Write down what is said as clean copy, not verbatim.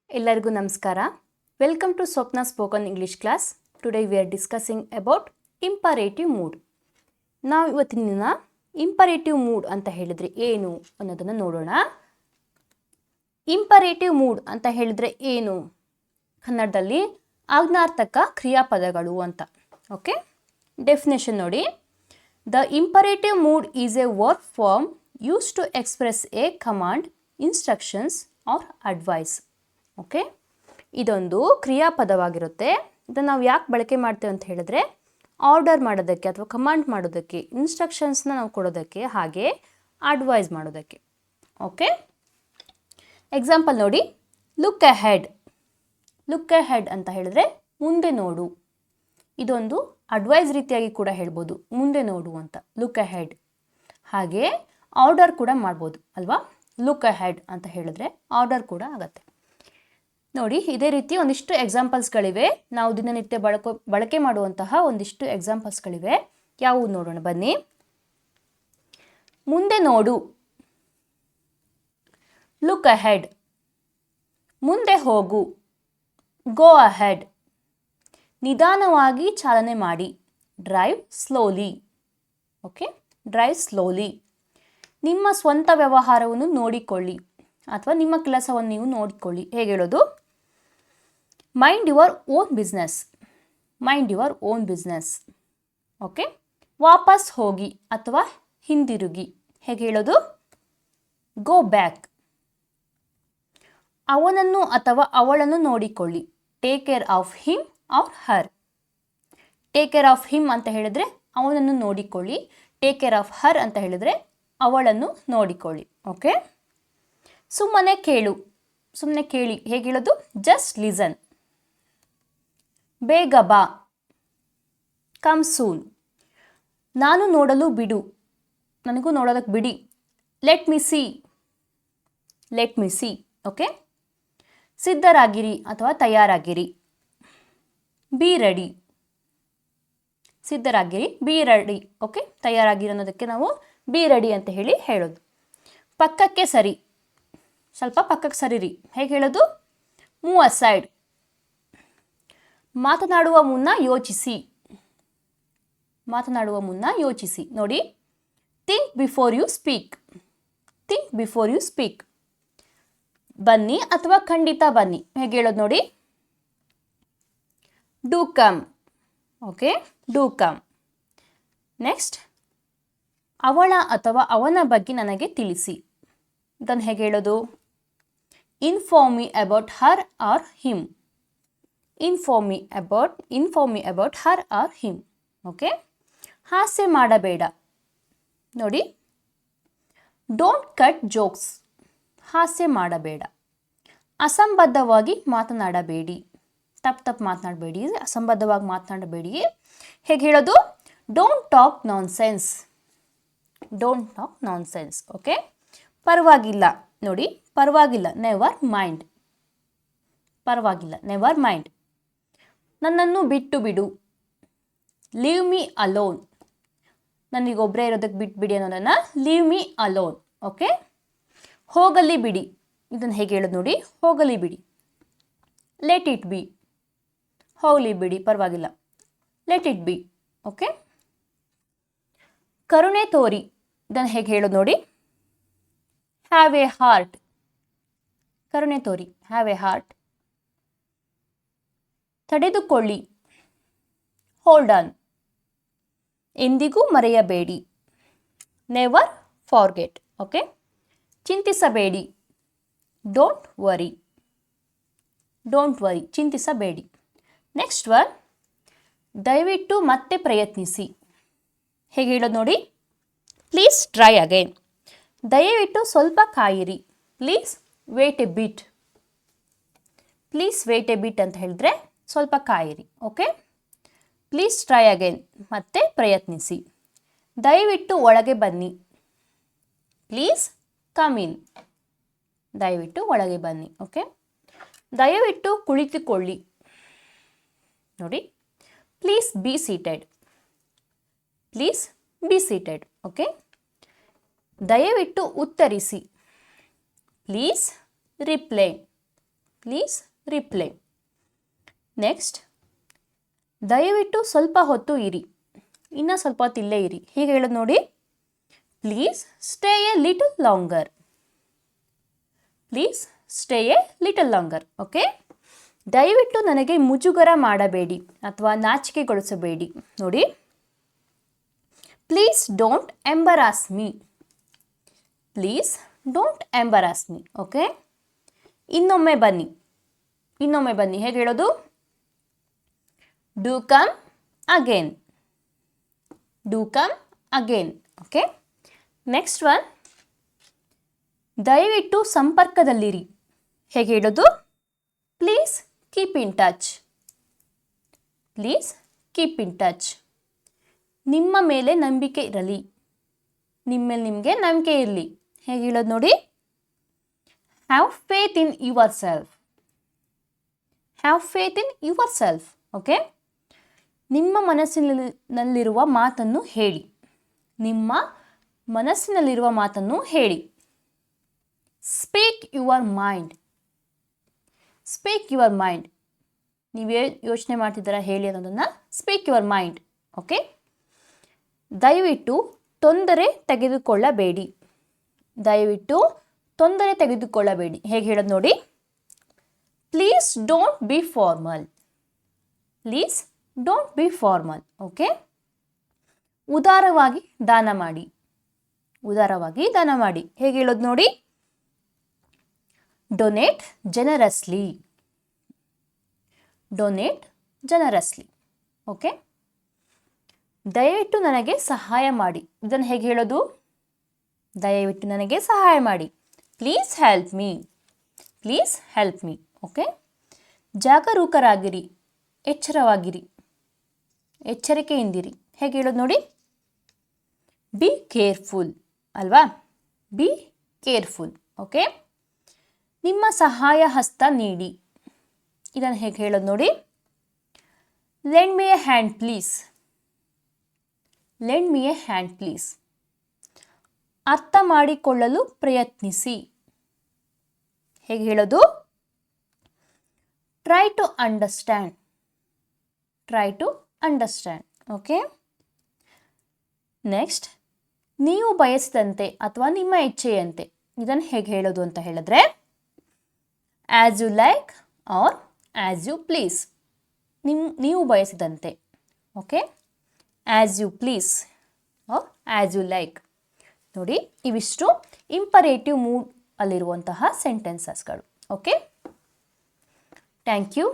ಎಲ್ಲರಿಗೂ ನಮಸ್ಕಾರ. Welcome to Swapna spoken English class. Today we are discussing about imperative mood. ನಾವು ಇವತ್ತಿನ ದಿನ ಇಂಪರೇಟಿವ್ ಮೂಡ್ ಅಂತ ಹೇಳಿದರೆ ಏನು ಅನ್ನೋದನ್ನು ನೋಡೋಣ. ಇಂಪರೇಟಿವ್ ಮೂಡ್ ಅಂತ ಹೇಳಿದರೆ ಏನು? ಕನ್ನಡದಲ್ಲಿ ಆಜ್ಞಾರ್ಥಕ ಕ್ರಿಯಾಪದಗಳು ಅಂತ. ಓಕೆ, ಡೆಫಿನೇಷನ್ ನೋಡಿ. The imperative mood is a verb form use to express a command, instructions or advice. Okay, ಇದೊಂದು ಕ್ರಿಯಾಪದವಾಗಿರುತ್ತೆ. ಇದನ್ನು ನಾವು ಯಾಕೆ ಬಳಕೆ ಮಾಡ್ತೇವೆ ಅಂತ ಹೇಳಿದ್ರೆ, ಆರ್ಡರ್ ಮಾಡೋದಕ್ಕೆ ಅಥವಾ ಕಮಾಂಡ್ ಮಾಡೋದಕ್ಕೆ, ಇನ್ಸ್ಟ್ರಕ್ಷನ್ಸ್ನ ನಾವು ಕೊಡೋದಕ್ಕೆ, ಹಾಗೆ ಅಡ್ವೈಸ್ ಮಾಡೋದಕ್ಕೆ. ಓಕೆ, ಎಕ್ಸಾಂಪಲ್ ನೋಡಿ. Look ahead. ಲುಕ್ ಅಹೆಡ್ ಅಂತ ಹೇಳಿದ್ರೆ ಮುಂದೆ ನೋಡು. ಇದೊಂದು ಅಡ್ವೈಸ್ ರೀತಿಯಾಗಿ ಕೂಡ ಹೇಳ್ಬೋದು, ಮುಂದೆ ನೋಡು ಅಂತ. Look ahead. ಹಾಗೆ ಆರ್ಡರ್ ಕೂಡ ಮಾಡ್ಬೋದು ಅಲ್ವಾ? ಲುಕ್ ಅಹೆಡ್ ಅಂತ ಹೇಳಿದ್ರೆ ಆರ್ಡರ್ ಕೂಡ ಆಗತ್ತೆ. ನೋಡಿ, ಇದೇ ರೀತಿ ಒಂದಿಷ್ಟು ಎಕ್ಸಾಂಪಲ್ಸ್ಗಳಿವೆ. ನಾವು ದಿನನಿತ್ಯ ಬಳಕೆ ಮಾಡುವಂತಹ ಒಂದಿಷ್ಟು ಎಕ್ಸಾಂಪಲ್ಸ್ಗಳಿವೆ. ಯಾವುವು ನೋಡೋಣ ಬನ್ನಿ. ಮುಂದೆ ನೋಡು, ಲುಕ್ ಅಹೆಡ್. ಮುಂದೆ ಹೋಗು, ಗೋ ಅಹೆಡ್. ನಿಧಾನವಾಗಿ ಚಾಲನೆ ಮಾಡಿ, drive slowly. Okay, drive slowly. ನಿಮ್ಮ ಸ್ವಂತ ವ್ಯವಹಾರವನ್ನು ನೋಡಿಕೊಳ್ಳಿ ಅಥವಾ ನಿಮ್ಮ ಕೆಲಸವನ್ನು ನೀವು ನೋಡಿಕೊಳ್ಳಿ. ಹೇಗೆ ಹೇಳೋದು? Mind your own business. Mind your own business. Okay, ವಾಪಸ್ ಹೋಗಿ ಅಥವಾ ಹಿಂದಿರುಗಿ. ಹೇಗೆ ಹೇಳೋದು? Go back. ಅವನನ್ನು ಅಥವಾ ಅವಳನ್ನು ನೋಡಿಕೊಳ್ಳಿ. Take care of him or her. Take care of him ಅಂತ ಹೇಳಿದ್ರೆ ಅವನನ್ನು ನೋಡಿಕೊಳ್ಳಿ. ಟೇಕ್ ಕೇರ್ ಆಫ್ ಹರ್ ಅಂತ ಹೇಳಿದ್ರೆ ಅವಳನ್ನು ನೋಡಿಕೊಳ್ಳಿ. ಓಕೆ, ಸುಮ್ಮನೆ ಕೇಳು. ಸುಮ್ಮನೆ ಕೇಳಿ. ಹೇಗೆ ಹೇಳೋದು? Just listen. ಬೇಗ ಬಾ. Come soon. ನಾನು ನೋಡಲು ಬಿಡು. ನನಗೂ ನೋಡೋದಕ್ಕೆ ಬಿಡಿ. Let me see. Let me see. Okay, ಸಿದ್ಧರಾಗಿರಿ ಅಥವಾ ತಯಾರಾಗಿರಿ. Be ready. ಸಿದ್ಧರಾಗಿರಿ, ಬಿ ರೆಡಿ. ಓಕೆ, ತಯಾರಾಗಿರಿ ಅನ್ನೋದಕ್ಕೆ ನಾವು ಬಿ ರೆಡಿ ಅಂತ ಹೇಳೋದು. ಪಕ್ಕಕ್ಕೆ ಸರಿ. ಸ್ವಲ್ಪ ಪಕ್ಕಕ್ಕೆ ಸರಿರಿ. ಹೇಗೆ ಹೇಳೋದು? Move aside. ಮಾತನಾಡುವ ಮುನ್ನ ಯೋಚಿಸಿ. ಮಾತನಾಡುವ ಮುನ್ನ ಯೋಚಿಸಿ. ನೋಡಿ, think before you speak. Think before you speak. ಬನ್ನಿ ಅಥವಾ ಖಂಡಿತ ಬನ್ನಿ. ಹೇಗೆ ಹೇಳೋದು ನೋಡಿ? Do come. Okay, do come. Next, ಅವಳ ಅಥವಾ ಅವನ ಬಗ್ಗೆ ನನಗೆ ತಿಳಿಸಿ. ಇದನ್ನು ಹೇಗೆ ಹೇಳೋದು? Inform me about her or him. Inform me about her or him. Okay, ಹಾಸ್ಯ ಮಾಡಬೇಡ. ನೋಡಿ, ಡೋಂಟ್ ಕಟ್ ಜೋಕ್ಸ್. ಹಾಸ್ಯ ಮಾಡಬೇಡ. ಅಸಂಬದ್ಧವಾಗಿ ಮಾತನಾಡಬೇಡಿ. ತಪ್ಪು ಮಾತನಾಡಬೇಡಿ, ಅಸಂಬದ್ಧವಾಗಿ ಮಾತನಾಡಬೇಡಿ. ಹೇಗೆ ಹೇಳೋದು? Don't talk nonsense. Don't talk nonsense. Okay, ಪರವಾಗಿಲ್ಲ. ನೋಡಿ, ಪರವಾಗಿಲ್ಲ. Never mind. ಪರವಾಗಿಲ್ಲ, ನೆವರ್ ಮೈಂಡ್. ನನ್ನನ್ನು ಬಿಟ್ಟು ಬಿಡು. Leave me alone. ನನಗೊಬ್ಬರೇ ಇರೋದಕ್ಕೆ ಬಿಟ್ಬಿಡಿ ಅನ್ನೋದನ್ನು ಲೀವ್ ಮೀ ಅಲೋನ್. ಓಕೆ, ಹೋಗಲಿ ಬಿಡಿ. ಇದನ್ನು ಹೇಗೆ ಹೇಳೋದು ನೋಡಿ? ಹೋಗಲಿ ಬಿಡಿ. Let it be. ಹೋಗಲಿ ಬಿಡಿ, ಪರವಾಗಿಲ್ಲ. Let it be. ಓಕೆ, ಕರುಣೆ ತೋರಿ. ಇದನ್ನು ಹೇಗೆ ಹೇಳೋದು ನೋಡಿ? Have a heart. ಕರುಣೆ ತೋರಿ, ಹ್ಯಾವ್ ಎ ಹಾರ್ಟ್. ತಡೆದುಕೊಳ್ಳಿ. Hold on. ಎಂದಿಗೂ ಮರೆಯಬೇಡಿ. Never forget. ಓಕೆ, ಚಿಂತಿಸಬೇಡಿ. Don't worry. ಡೋಂಟ್ ವರಿ, ಚಿಂತಿಸಬೇಡಿ. ನೆಕ್ಸ್ಟ್ ಒನ್, ದಯವಿಟ್ಟು ಮತ್ತೆ ಪ್ರಯತ್ನಿಸಿ. ಹೇಗೆ ಹೇಳೋದು ನೋಡಿ? Please try again. ದಯವಿಟ್ಟು ಸ್ವಲ್ಪ ಕಾಯಿರಿ. Please wait a bit. Please wait a bit ಅಂತ ಹೇಳಿದ್ರೆ ಸ್ವಲ್ಪ ಕಾಯಿರಿ. ಓಕೆ, ಪ್ಲೀಸ್ ಟ್ರೈ ಅಗೈನ್, ಮತ್ತೆ ಪ್ರಯತ್ನಿಸಿ. ದಯವಿಟ್ಟು ಒಳಗೆ ಬನ್ನಿ. Please come in. ದಯವಿಟ್ಟು ಒಳಗೆ ಬನ್ನಿ. ಓಕೆ, ದಯವಿಟ್ಟು ಕುಳಿತುಕೊಳ್ಳಿ. ನೋಡಿ, please be seated. Please be seated. Okay, ದಯವಿಟ್ಟು ಉತ್ತರಿಸಿ. Please reply. Please reply. Next, ದಯವಿಟ್ಟು ಸ್ವಲ್ಪ ಹೊತ್ತು ಇರಿ. ಇನ್ನು ಸ್ವಲ್ಪ ಹೊತ್ತು ಇಲ್ಲೇ ಇರಿ. ಹೀಗೆ ಹೇಳೋದು ನೋಡಿ. Please stay A little longer. Please stay A little longer. Okay. ದಯವಿಟ್ಟು ನನಗೆ ಮುಜುಗರ ಮಾಡಬೇಡಿ ಅಥವಾ ನಾಚಿಕೆಗೊಳಿಸಬೇಡಿ. ನೋಡಿ, please don't embarrass me. Please don't embarrass me. Okay. ಇನ್ನೊಮ್ಮೆ ಬನ್ನಿ. ಇನ್ನೊಮ್ಮೆ ಬನ್ನಿ. ಹೇಗೆ ಹೇಳೋದು? Do come again. Do come again. Okay. Next one, ದಯವಿಟ್ಟು ಸಂಪರ್ಕದಲ್ಲಿರಿ. ಹೇಗೆ ಹೇಳೋದು? Please keep in touch. Please keep in touch. ನಿಮ್ಮ ಮೇಲೆ ನಂಬಿಕೆ ಇರಲಿ. ನಿಮ್ಮ ಮೇಲೆ ನಿಮಗೆ ನಂಬಿಕೆ ಇರಲಿ. ಹೇಗೆ ಹೇಳೋದು ನೋಡಿ? Have faith in your self. Have faith in your self. Okay. ನಿಮ್ಮ ಮನಸ್ಸಿನಲ್ಲಿರುವ ಮಾತನ್ನು ಹೇಳಿ. ನಿಮ್ಮ ಮನಸ್ಸಿನಲ್ಲಿರುವ ಮಾತನ್ನು ಹೇಳಿ. Speak your mind. Speak your mind. ನೀವೇ ಯೋಚನೆ ಮಾಡ್ತಿದ್ದೀರಾ ಹೇಳಿ ಅನ್ನೋದನ್ನು ಸ್ಪೀಕ್ ಯುವರ್ ಮೈಂಡ್. ಓಕೆ. ದಯವಿಟ್ಟು ತೊಂದರೆ ತೆಗೆದುಕೊಳ್ಳಬೇಡಿ. ದಯವಿಟ್ಟು ತೊಂದರೆ ತೆಗೆದುಕೊಳ್ಳಬೇಡಿ. ಹೇಗೆ ಹೇಳೋದು ನೋಡಿ? Please don't be formal. Please don't be formal. Okay. ಉದಾರವಾಗಿ ದಾನ ಮಾಡಿ. ಉದಾರವಾಗಿ ದಾನ ಮಾಡಿ. ಹೇಗೆ ಹೇಳೋದು ನೋಡಿ? ಡೊನೇಟ್ ಜನರಸ್ಲಿ. ಡೊನೇಟ್ ಜನರಸ್ಲಿ. ಓಕೆ. ದಯವಿಟ್ಟು ನನಗೆ ಸಹಾಯ ಮಾಡಿ. ಇದನ್ನು ಹೇಗೆ ಹೇಳೋದು? ದಯವಿಟ್ಟು ನನಗೆ ಸಹಾಯ ಮಾಡಿ. Please help me. Please help me. Okay. ಜಾಗರೂಕರಾಗಿರಿ. ಎಚ್ಚರವಾಗಿರಿ. ಎಚ್ಚರಿಕೆಯಿಂದಿರಿ. ಹೇಗೆ ಹೇಳೋದು ನೋಡಿ? ಬಿ ಕೇರ್ಫುಲ್ ಅಲ್ವಾ? Be careful. ಓಕೆ. ನಿಮ್ಮ ಸಹಾಯ ಹಸ್ತ ನೀಡಿ. ಇದನ್ನು ಹೇಗೆ ಹೇಳೋದು ನೋಡಿ? Lend me a hand please. Lend me a hand please. ಅರ್ಥ ಮಾಡಿಕೊಳ್ಳಲು ಪ್ರಯತ್ನಿಸಿ. ಹೇಗೆ ಹೇಳೋದು? Try to understand. Try to understand. Okay. Next, ನೀವು ಬಯಸಿದಂತೆ ಅಥವಾ ನಿಮ್ಮ ಇಚ್ಛೆಯಂತೆ. ಇದನ್ನು ಹೇಗೆ ಹೇಳೋದು ಅಂತ ಹೇಳಿದ್ರೆ, as you like or as you please. ನೀವು ಬಯಸಿದಂತೆ. Okay. As you please or as you like. ನೋಡಿ, ಇವಿಷ್ಟು ಇಂಪರೇಟಿವ್ ಮೂಡ್ ಅಲ್ಲಿರುವಂತಹ ಸೆಂಟೆನ್ಸಸ್ಗಳು. ಓಕೆ. Thank you.